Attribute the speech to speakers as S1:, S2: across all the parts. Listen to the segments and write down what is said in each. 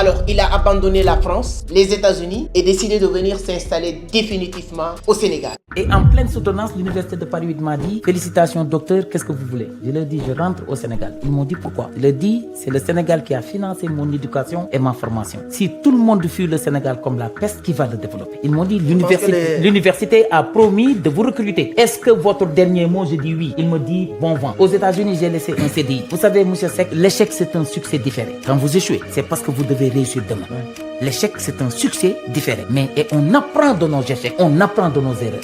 S1: Alors, il a abandonné la France, les États-Unis et décidé de venir s'installer définitivement au Sénégal.
S2: Et en pleine soutenance, l'université de Paris 8 m'a dit « Félicitations docteur, qu'est-ce que vous voulez ?» Je leur dis « Je rentre au Sénégal ». Ils m'ont dit « Pourquoi ?» Je leur dis « C'est le Sénégal qui a financé mon éducation et ma formation. Si tout le monde fuit le Sénégal comme la peste, qui va le développer ?» Ils m'ont dit « L'université a promis de vous recruter. Est-ce que votre dernier mot ?» Je dis « Oui ». Il me dit « Bon vent ». Aux États-Unis, j'ai laissé un CDI. Vous savez, M. Seck, l'échec, c'est un succès différé. Quand vous échouez, c'est parce que vous devez réussir demain. L'échec, c'est un succès différé. Et on apprend de nos échecs, on apprend de nos erreurs.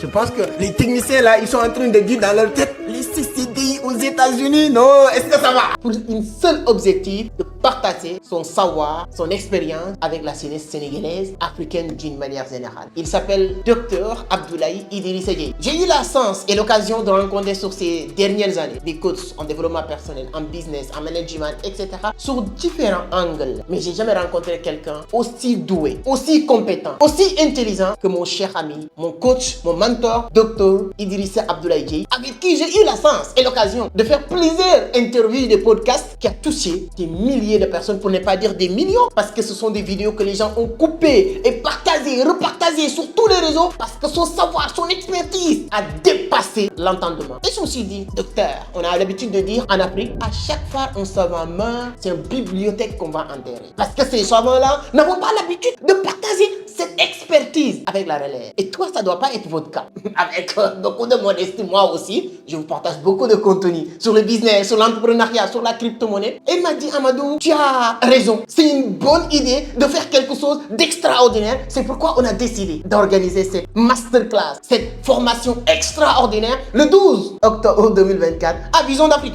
S1: Je pense que les techniciens là, ils sont en train de dire dans leur tête, les CDI aux États-Unis, non, est-ce que ça va? Pour un seul objectif, de partager son savoir, son expérience avec la jeunesse sénégalaise, africaine d'une manière générale. Il s'appelle Dr Abdoulaye Idrissa Dieye. J'ai eu la chance et l'occasion de rencontrer sur ces dernières années des coachs en développement personnel, en business, en management, etc. sur différents angles. Mais j'ai jamais rencontré quelqu'un aussi doué, aussi compétent, aussi intelligent que mon cher ami, mon coach, mon mentor, Dr Idrissa Abdoulaye Dieye, avec qui j'ai eu la chance et l'occasion de faire plusieurs interviews et des podcasts qui a touché des milliers de personnes, pour ne pas dire des millions, parce que ce sont des vidéos que les gens ont coupées et partagées, repartagées sur tous les réseaux, parce que son savoir, son expertise a dépassé l'entendement. Et je me suis dit, docteur, on a l'habitude de dire en Afrique, à chaque fois un savant meurt, c'est une bibliothèque qu'on va enterrer. Parce que ces savants-là n'avons pas l'habitude de partager cette expertise avec la relève. Et toi, ça ne doit pas être votre cas. Avec beaucoup de modestie, moi aussi, je vous partage beaucoup de contenu sur le business, sur l'entrepreneuriat, sur la crypto-monnaie. Et il m'a dit, Amadou, tu as raison. C'est une bonne idée de faire quelque chose d'extraordinaire. C'est pourquoi on a décidé d'organiser cette masterclass, cette formation extraordinaire, le 12 octobre 2024 à Vision d'Afrique.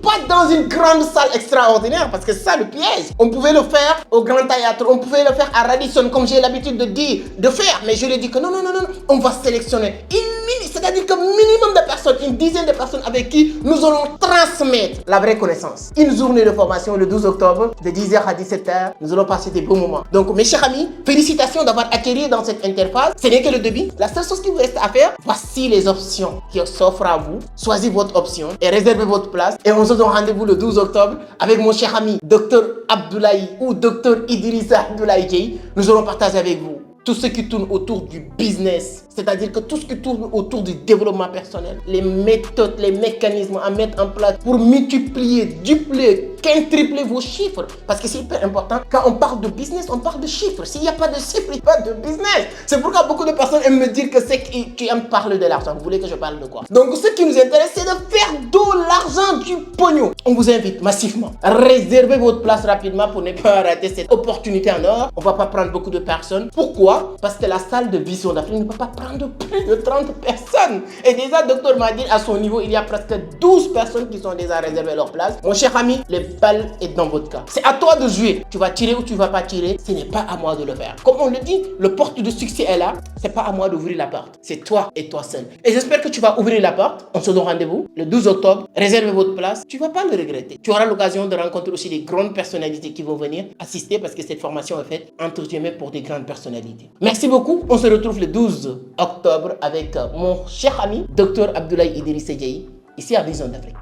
S1: Pas dans une grande salle extraordinaire, parce que c'est ça le piège. On pouvait le faire au Grand Théâtre, on pouvait le faire à Radisson, comme j'ai l'habitude de dire, de faire. Mais je lui ai dit que non, on va sélectionner c'est-à-dire que minimum de personnes, une dizaine de personnes avec qui nous allons transmettre la vraie connaissance. Une journée de formation le 12 octobre, de 10h à 17h, nous allons passer des bons moments. Donc mes chers amis, félicitations d'avoir atterri dans cette interface. Ce n'est que le début. La seule chose qui vous reste à faire, voici les options qui s'offrent à vous. Choisissez votre option et réservez votre place. Et on se donne rendez-vous le 12 octobre avec mon cher ami Dr Abdoulaye ou Dr Idrissa Abdoulaye Dieye. Nous allons partager avec vous tout ce qui tourne autour du business, c'est-à-dire que tout ce qui tourne autour du développement personnel, les méthodes, les mécanismes à mettre en place pour multiplier, dupler, quintupler vos chiffres. Parce que c'est hyper important, quand on parle de business, on parle de chiffres. S'il n'y a pas de chiffres, il n'y a pas de business. C'est pourquoi beaucoup de personnes aiment me dire que c'est que tu aimes parler de l'argent. Vous voulez que je parle de quoi? Donc ce qui nous intéresse, c'est de faire de l'argent, du pognon. On vous invite massivement à réserver votre place rapidement pour ne pas rater cette opportunité en or. On ne va pas prendre beaucoup de personnes. Pourquoi? Parce que la salle de Vision d'Afrique ne peut pas prendre plus de 30 personnes. Et déjà, docteur m'a dit, à son niveau, il y a presque 12 personnes qui sont déjà réservées leur place. Mon cher ami, le bal est dans votre cas. C'est à toi de jouer. Tu vas tirer ou tu ne vas pas tirer. Ce n'est pas à moi de le faire. Comme on le dit, le porte de succès est là. Ce n'est pas à moi d'ouvrir la porte. C'est toi et toi seul. Et j'espère que tu vas ouvrir la porte. On se donne rendez-vous le 12 octobre. Réservez votre place. Tu ne vas pas le regretter. Tu auras l'occasion de rencontrer aussi des grandes personnalités qui vont venir assister, parce que cette formation est faite entre guillemets pour des grandes personnalités. Merci beaucoup. On se retrouve le 12 octobre avec mon cher ami Dr Abdoulaye Idrissa Dieye ici à Vision d'Afrique.